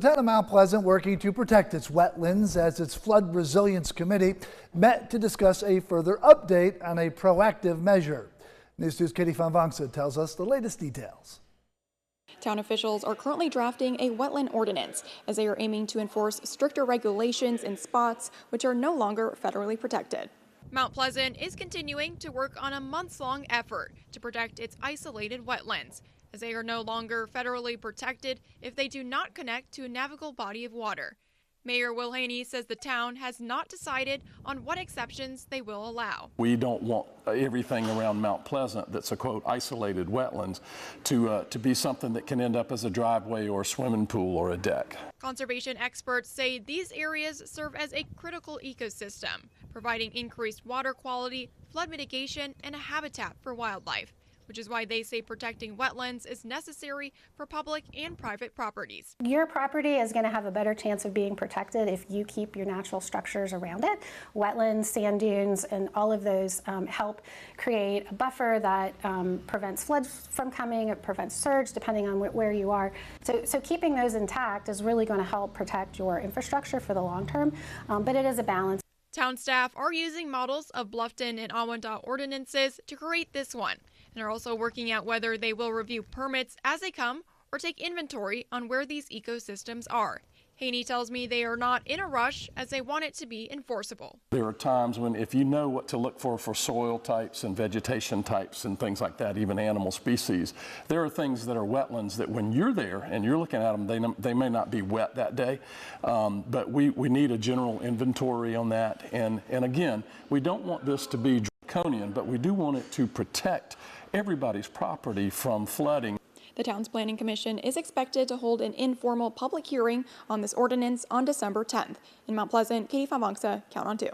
town of Mount Pleasant working to protect its wetlands as its flood resilience committee met to discuss a further update on a proactive measure. News 2's Katie Van Vangsa tells us the latest details. Town officials are currently drafting a wetland ordinance as they are aiming to enforce stricter regulations in spots which are no longer federally protected. Mount Pleasant is continuing to work on a months-long effort to protect its isolated wetlands, as they are no longer federally protected if they do not connect to a navigable body of water. Mayor Will Haney says the town has not decided on what exceptions they will allow. We don't want everything around Mount Pleasant that's a quote isolated wetlands to be something that can end up as a driveway or a swimming pool or a deck. Conservation experts say these areas serve as a critical ecosystem, providing increased water quality, flood mitigation, and a habitat for wildlife, which is why they say protecting wetlands is necessary for public and private properties. Your property is going to have a better chance of being protected if you keep your natural structures around it. Wetlands, sand dunes, and all of those help create a buffer that prevents floods from coming, it prevents surge depending on where you are. So keeping those intact is really going to help protect your infrastructure for the long term, but it is a balance. Town staff are using models of Bluffton and Awanda ordinances to create this one, and are also working out whether they will review permits as they come or take inventory on where these ecosystems are. Haney tells me they are not in a rush as they want it to be enforceable. There are times when if you know what to look for soil types and vegetation types and things like that, even animal species, there are things that are wetlands that when you're there and you're looking at them, they may not be wet that day, but we need a general inventory on that. And again, we don't want this to be draconian, but we do want it to protect everybody's property from flooding. The town's planning commission is expected to hold an informal public hearing on this ordinance on December 10th. In Mount Pleasant, Katie Van Vangsa, Count on 2.